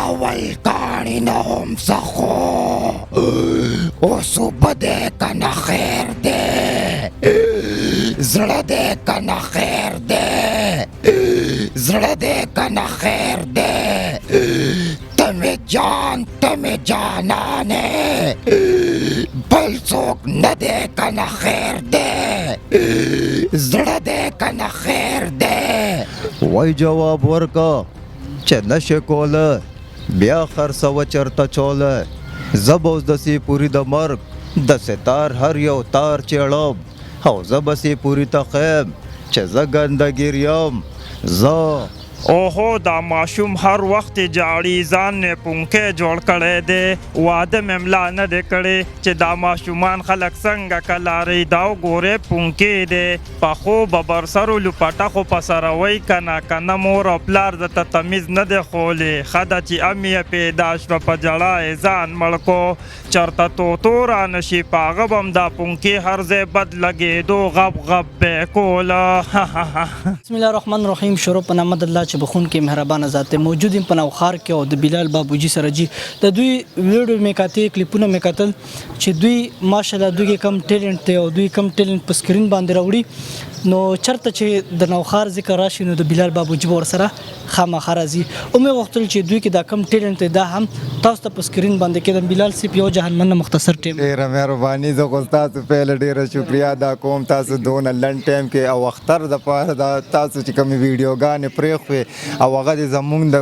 اول کاڼي نه هم څه خو اوس اوبه دی که نه خیر دی زړه دی که نه خیر دی زړه دی که نه خیر دی ته مې جان ته مې جانانې بل څوک نه دی که نه خیر دی زړه دی که نه خیر دی وای جواب ورکا چې نشې کوله بیا خرڅوه چرته چوله زه به اوس دسې پورې د مرګ د ستار هر یو تار چېړم او زه به سې پورې ته خیم چې زه ګندګیر یم زه اوهو دا ماشوم هر وخت جاړي ځان نه پونکې جوړ کړی دی واده مې ملا نه دی کړی چې دا ماشومان خلک څنګه کلاري دا وګورې پونکې دی پخو ببرسرو لپټه خو په سره وی که نه مور او پلار درته تمیز نه دی ښولی ښه ده چې ام یې پیدا شوه په جړه یې ځان مړ کو چرته توتو رانه شي په هغه به هم دا پونکې هر ځای بد لګېدو غب غب به یې کوله بسم الله الرحمن الرحیم شروع په نام د الله چې بخونکي مهربانه ذات دی موجود یم په نوښار کې او د بلال بابوجي سره جي د دوی ویډیو مې کتې کلیپونه مې کتل چې دوی ماشاءالله دوی کې کم ټیلنټ دی او دوی کم ټیلنټ په سکرین باندې راوړي نو چرته چې د نوښار ذکر راشي نو د بلال بابوجي به ورسره خامخا راځي او مې غوښتل چې دوی کې دا کم ټیلنټ دی دا هم تاسو ته په سکرین باندې کېدم بلال صاحب یو جهان مختصر ټیم ډېره مهرباني زه خو ستاسو پهله ډېره شکریا ادا کوم تاسو دونه لنډ ټایم کې او اختر دپاره دا تاسو چې کومې ویډیوګانې پرېښوې او هغه دې زمونږ د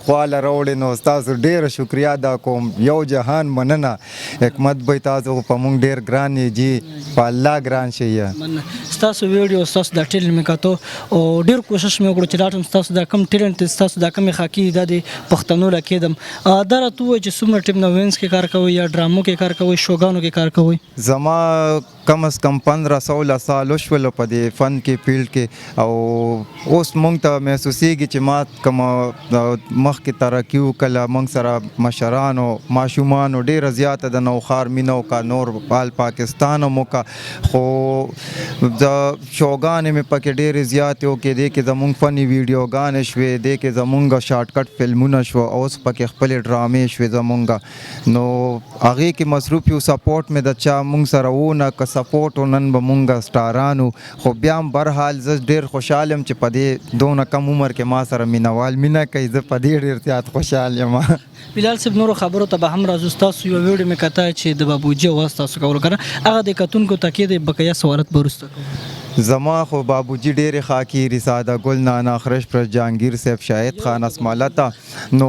خواله راوړې نو ستاسو ډېره شکریا ادا کوم یو جهان مننه حکمت به تاسو په مونږ ډېر ګران یې جي په الله ګران شئ ستاسو ویډیو ستاسو دا ټیلنټ مې کتو او ډېر کوشش مې وکړو چې راټم ستاسو دا کم ټیلنټ ستاسو دا کمې خاکي دا د پښتنو له کېدم دا راته ووایي چې څومره ټیم نه وینس کې کار کوئ یا ډرامو کې کار کوئ شوګانو کې کار کوئ زما کم از کم 15-16 سال وشول په دې فن کې فیلډ کې او اوس مونږ ته محسوسیږي چې ما کومه مخکې ترقي وکړله مونږ سره مشرانو ماشومانو ډېره زیاته د نوښار مینه وکړه نور آل پاکستان هم وکړه خو د شوګانې مې پکې ډېرې زیاتې وکړې دې کې زمونږ فني ویډیوګانې شوې دې کې زمونږ شارټ کټ فلمونه شوه اوس پکې خپلې ډرامې شوې زمونږ نو هغې کې مصروف یو سپورټ مې د چا مونږ سره ونه که سپورټ و نن به مونږ سټارانو خو بیا هم برحال زه ډېر خوشحال یم چې په دې دونه کم عمر کې ما سره مینوال مینه کوي زه په دې ډېر زیات خوشحال یم بلال صاحب نورو خبرو ته به هم راځو ستاسو یو ویډیو مې کته چې د بابوجي اواز تاسو کولو کنه هغه د کتونکو تکې د بقیه سوالات به وروسته کوو زما خو بابوجي ډېرې خاکي رساده ګل نانا خرش پر جهانگیر صاحب شاهد خان اسمالته نو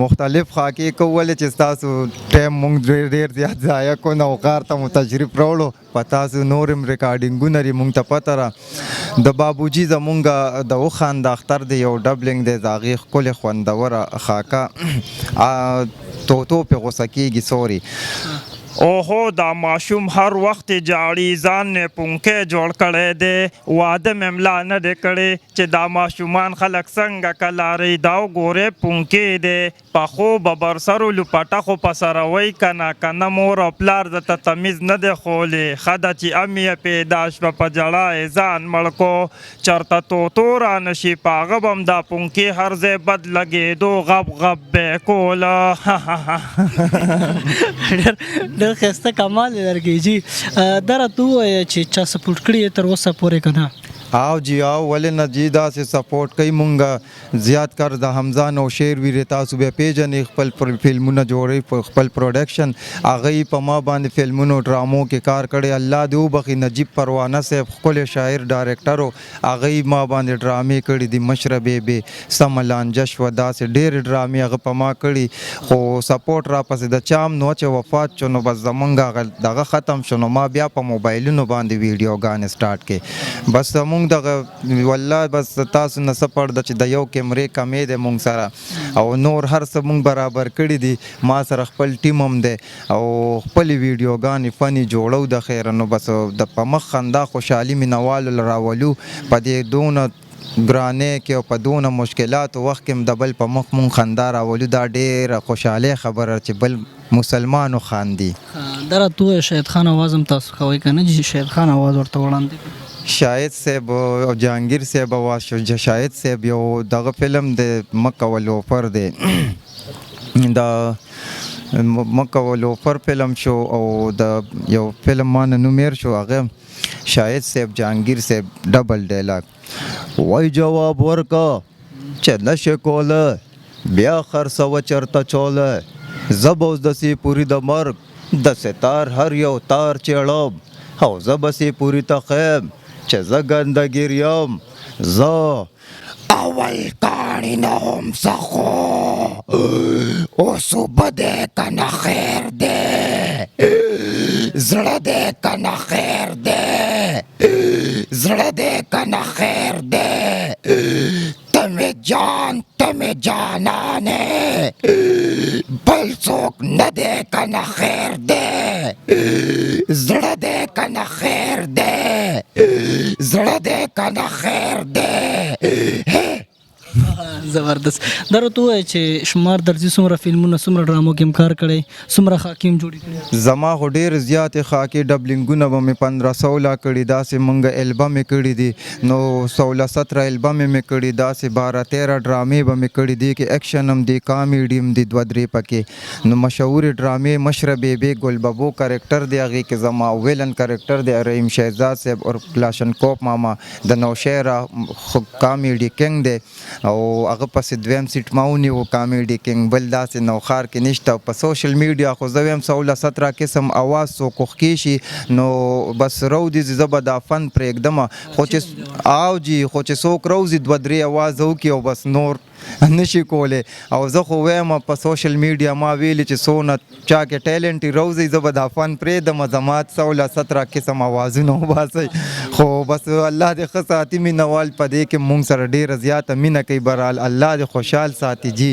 مختلف خاکي کولې چې ستاسو ټایم مونږ ډېر زیات ضایع کو نوښار ته مو تشریف راوړو په تاسو نور هم ریکارډینګونه لري مونږ ته پته ده د بابوجي زمونږ د وخان د اختر دی یو ډبلنګ دی د هغې ښکلې خوندوره خاکه توتو پې غوسه کېږي سوري اوهو دا ماشوم هر وخت جاړي ځان نه پونکې جوړ کړی دی واده مې ملا نه دی کړی چې دا ماشومان خلک څنګه کلاري دا وګورې پونکې دی پخو ببرسرو لپټه خو په سره وی که نه مور او پلار درته تمیز نه دی ښولی ښه ده چې ام یې پیدا شوه په جړه یې ځان مړ کو چرته توتو رانه شي په هغه به هم دا پونکې هر ځای بد لګېدو غب غب به یې کوله ډېر ښایسته کمال یې لرګی جي دا راته ووایه چې چا سپورټ کړي یې تر اوسه پورې که نه او جی او ولې نه جی داسې سپورټ کوي مونږ زیات کر د حمزه نوشیر ویرې تاسو بیا پیژنئ خپل فلمونه جوړوي خپل پروډکشن هغه یې په ما باندې فلمونو ډرامو کې کار کړی الله دې وبخي نجیب پروانه صاحب ښکلی شاعر ډایرکټر و هغه یې ما باندې ډرامې کړي دي مشره بیبې سمه لانجه شوه داسې ډېرې ډرامې هغه په ما کړي خو سپورټ راپسې د چا هم نو چې وفات شو نو بس زمونږ هغه دغه ختم شو نو ما بیا په موبایلونو باندې ویډیوګانې سټارټ کړې بس زمونږ دغه والله بس تاسو نه څه پړ ده چې د یو کیمرې کمې دی مونږ سره او نور هر څه مونږ برابر کړي دي ما سره خپل ټیم هم دی او خپلې ویډیوګانې فني جوړو د خیره نو بس د په مخ خندا خوشحالي مینوالو له راولو په دې دونه ګرانۍ کې او په دونه مشکلاتو وخت کې هم د بل په مخ مونږ خندا راولو دا ډېره خوشحالۍ خبره چې بل مسلمانو خاندي دا راته ووایه شاهد خان اواز هم تاسو کوئ که نه چې شاهد خان اواز ورته وړاندې شاهد صاحب او جهانگیر صاحب اواز شو شاهد صاحب یو دغه فلم د مکه ولوفر دی دا مکولو پر فلم شو او د یو فلم مان نومیر شو هغه شاهد صاحب جهانگیر صاحب ډبل ډایلاګ وای جواب ورکا چې نشه کوله بیا خرڅوه چرته چوله زه به اوس دسې پورې د مرګ د ستار هر یو تار چېړم او زه بسې پورې ته خیم چې زه ګندګیر یم زه اول کاڼي نه هم سخو اوس اوبه دی که نه خیر دی زړه دی که نه خیر دی زړه دی که نه خیر دی ته مې جان ته مې جانانې بل څوک نه دی که نه خیر دی زړه دی که نه خیر دی زړه دی که نه خیر دی زبردست دا راته ووایه چې شمار درځي څومره فلمونه څومره ډرامو کې هم کار کړی څومره خاکې هم جوړې کړي زما خو ډېر زیاتې خاکې ډبلنګونه به مې 1500 کړي داسې مونږ البم یې کړي دي نو 16-17 البم یې مې کړي داسې 12-13 ډرامې به مې کړي دي کې ایکشن هم دي کامیډي هم دي 2-3 پکې نو مشهورې ډرامې مشره بیبي ګل بابو کریکټر دی هغې کې زما ویلن کریکټر دی رحیم شهزاد صاحب اور کلاشنکوف ماما د نوشیره کامیډي کنګ دی او هغه پسې دویم سیټ ما ونیو کامیډي کنګ بل داسې نوښار کې نشته په سوشل میډیا خو زه ویم 16-17 قسم اواز څوک خوښ شي نو بس روځي زه به دا فن پرېږدمه خو چې او جي خو چې څوک روځي 2-3 اواز وکړي او بس نور نشي کولی او زه خو وایم په سوشل میډیا ما ویلي چې څونه چا کې ټیلنټ روځي زه به دا فن پرېږدم زما 16-17 قسم اوازونه وباسئ خو بس الله دې ښه ساتي مینه وال په دې کې مونږ سره ډېره زیاته مینه کوي برحال الله دې خوشحال ساتي جی